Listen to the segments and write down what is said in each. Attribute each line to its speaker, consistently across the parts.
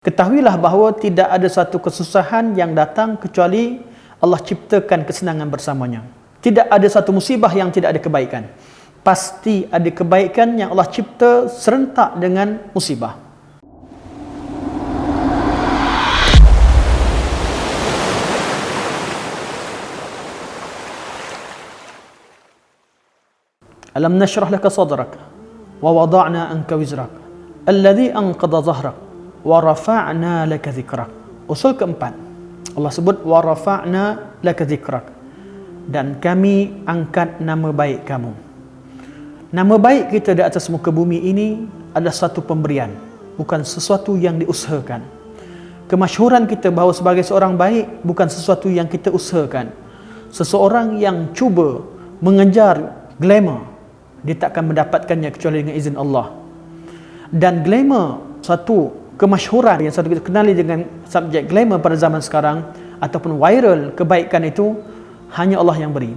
Speaker 1: Ketahuilah bahawa tidak ada satu kesusahan yang datang kecuali Allah ciptakan kesenangan bersamanya. Tidak ada satu musibah yang tidak ada kebaikan. Pasti ada kebaikan yang Allah cipta serentak dengan musibah. Alam nashrah laka sadrak wa wada'na anka wizrak alladhi anqadha dhahrak wa rafa'na laka dhikrak. Usul keempat, Allah sebut wa rafa'na laka dhikrak, dan kami angkat nama baik kamu. Nama baik kita di atas muka bumi ini adalah satu pemberian, bukan sesuatu yang diusahakan. Kemasyhuran kita bahawa sebagai seorang baik bukan sesuatu yang kita usahakan. Seseorang yang cuba mengejar glamour, dia takkan mendapatkannya kecuali dengan izin Allah. Dan glamour, satu kemasyhuran yang satu kita kenali dengan subjek glamour pada zaman sekarang, ataupun viral kebaikan itu hanya Allah yang beri.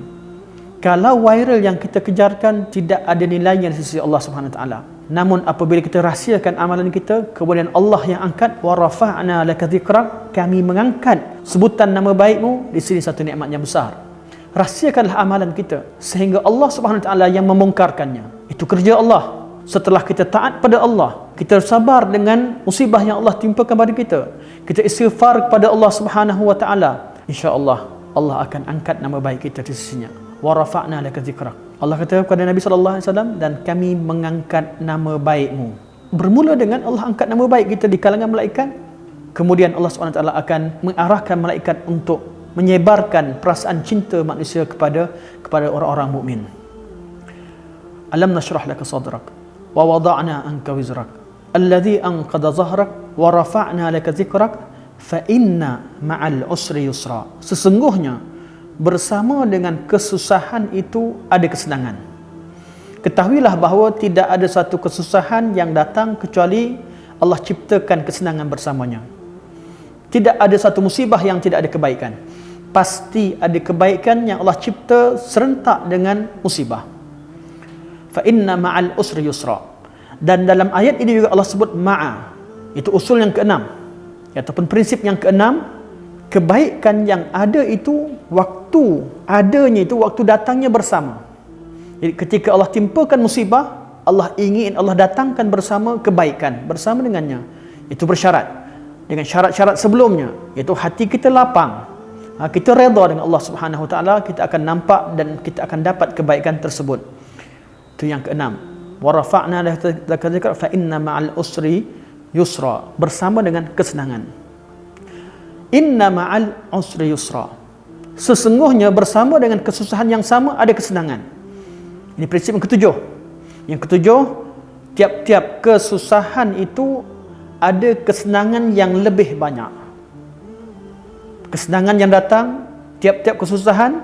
Speaker 1: Kalau viral yang kita kejarkan tidak ada nilainya di sisi Allah Subhanahu Wa Taala. Namun apabila kita rahsiakan amalan kita, kemudian Allah yang angkat, wa rafa'na laka dzikrak, kami mengangkat sebutan nama baikmu, di sini satu nikmat yang besar. Rahsiakanlah amalan kita sehingga Allah Subhanahu Wa Taala yang membongkarkannya. Itu kerja Allah. Setelah kita taat pada Allah, kita sabar dengan musibah yang Allah timpakan pada kita, kita istighfar kepada Allah Subhanahu Wa Taala, insya-Allah Allah akan angkat nama baik kita di sisinya. Wa rafa'na laka dzikrak. Allah kata kepada Nabi sallallahu alaihi wasallam, dan kami mengangkat nama baikmu. Bermula dengan Allah angkat nama baik kita di kalangan malaikat, kemudian Allah Subhanahu Wa Taala akan mengarahkan malaikat untuk menyebarkan perasaan cinta manusia kepada orang-orang mukmin. Alam nashrah laka sadrak wa wada'na anka wizrak alladhi anqadha dhahrak wa rafa'na laka dhikrak fa inna ma'al usri yusra. Sesungguhnya bersama dengan kesusahan itu ada kesenangan. Ketahuilah bahawa tidak ada satu kesusahan yang datang kecuali Allah ciptakan kesenangan bersamanya. Tidak ada satu musibah yang tidak ada kebaikan. Pasti ada kebaikan yang Allah cipta serentak dengan musibah. Fa inna ma'al usri yusra. Dan dalam ayat ini juga Allah sebut ma'a. Itu usul yang keenam, ataupun prinsip yang keenam. Kebaikan yang ada itu waktu adanya, itu waktu datangnya bersama. Jadi ketika Allah timpakan musibah, Allah ingin Allah datangkan bersama kebaikan bersama dengannya. Itu bersyarat dengan syarat-syarat sebelumnya, iaitu hati kita lapang, kita redha dengan Allah Subhanahu Wa Taala, kita akan nampak dan kita akan dapat kebaikan tersebut. Itu yang keenam. Wa rafa'na laka dzikrak fa inna ma'al usri yusra, bersama dengan kesenangan. Inna ma'al usri yusra, sesungguhnya bersama dengan kesusahan yang sama ada kesenangan. Ini prinsip yang ketujuh. Yang ketujuh, tiap-tiap kesusahan itu ada kesenangan yang lebih banyak. Kesenangan yang datang, tiap-tiap kesusahan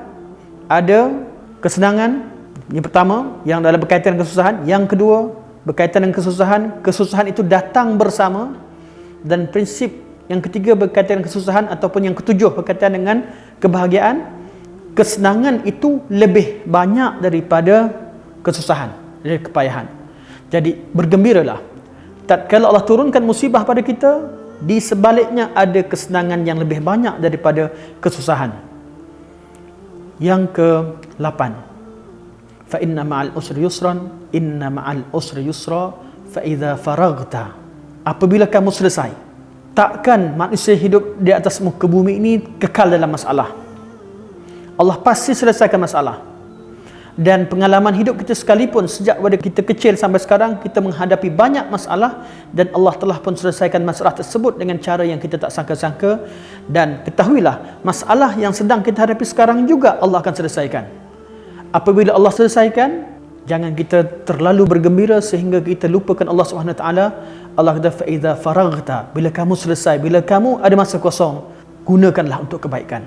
Speaker 1: ada kesenangan. Yang pertama, yang dalam berkaitan dengan kesusahan. Yang kedua, berkaitan dengan kesusahan, kesusahan itu datang bersama. Dan prinsip yang ketiga berkaitan dengan kesusahan, ataupun yang ketujuh berkaitan dengan kebahagiaan, kesenangan itu lebih banyak daripada kesusahan, dari kepayahan. Jadi bergembiralah tatkala Allah turunkan musibah pada kita, di sebaliknya ada kesenangan yang lebih banyak daripada kesusahan. Yang ke-8, fa inna ma'al usri yusran, inna ma'al usri yusra, fa idza faraghta, apabila kamu selesai. Takkan manusia hidup di atas muka bumi ini kekal dalam masalah. Allah pasti selesaikan masalah. Dan pengalaman hidup kita sekalipun, sejak pada kita kecil sampai sekarang, kita menghadapi banyak masalah, dan Allah telah pun selesaikan masalah tersebut dengan cara yang kita tak sangka-sangka. Dan ketahuilah, masalah yang sedang kita hadapi sekarang juga Allah akan selesaikan. Apabila Allah selesaikan, jangan kita terlalu bergembira sehingga kita lupakan Allah Subhanahu Wa Taala. Allah kata fa idza faraghta, bila kamu selesai, bila kamu ada masa kosong, gunakanlah untuk kebaikan.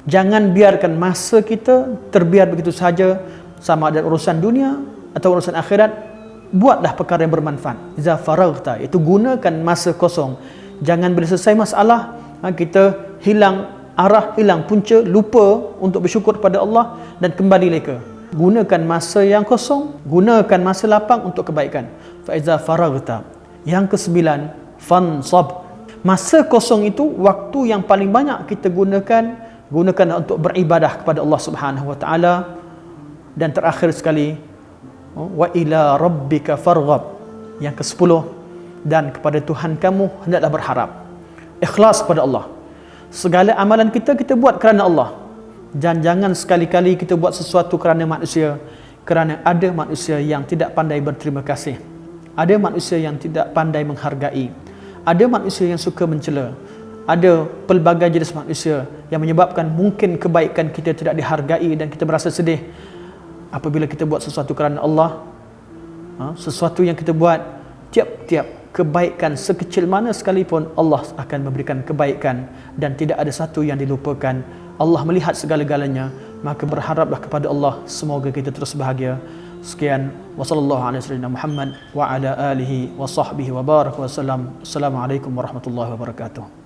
Speaker 1: Jangan biarkan masa kita terbiar begitu saja, sama ada urusan dunia atau urusan akhirat. Buatlah perkara yang bermanfaat. Idza faraghta, itu gunakan masa kosong. Jangan bila selesai masalah kita hilang arah, hilang punca, lupa untuk bersyukur pada Allah dan kembali leka. Gunakan masa yang kosong, gunakan masa lapang untuk kebaikan. Fa iza faraghta. Yang ke-9, fansab. Masa kosong itu waktu yang paling banyak kita gunakan untuk beribadah kepada Allah Subhanahu wa taala. Dan terakhir sekali, wa ila rabbika farghab, yang ke-10, dan kepada Tuhan kamu hendaklah berharap. Ikhlas kepada Allah. Segala amalan kita buat kerana Allah. Dan jangan sekali-kali kita buat sesuatu kerana manusia, kerana ada manusia yang tidak pandai berterima kasih. Ada manusia yang tidak pandai menghargai. Ada manusia yang suka mencela. Ada pelbagai jenis manusia yang menyebabkan mungkin kebaikan kita tidak dihargai dan kita berasa sedih. Apabila kita buat sesuatu kerana Allah, sesuatu yang kita buat, tiap-tiap kebaikan sekecil mana sekalipun Allah akan memberikan kebaikan dan tidak ada satu yang dilupakan. Allah melihat segala-galanya, maka berharaplah kepada Allah, semoga kita terus bahagia. Sekian, wassallallahu ala sayyidina Muhammad wa ala alihi wa sahbihi wa baraka wa sallam. Assalamualaikum warahmatullahi wabarakatuh.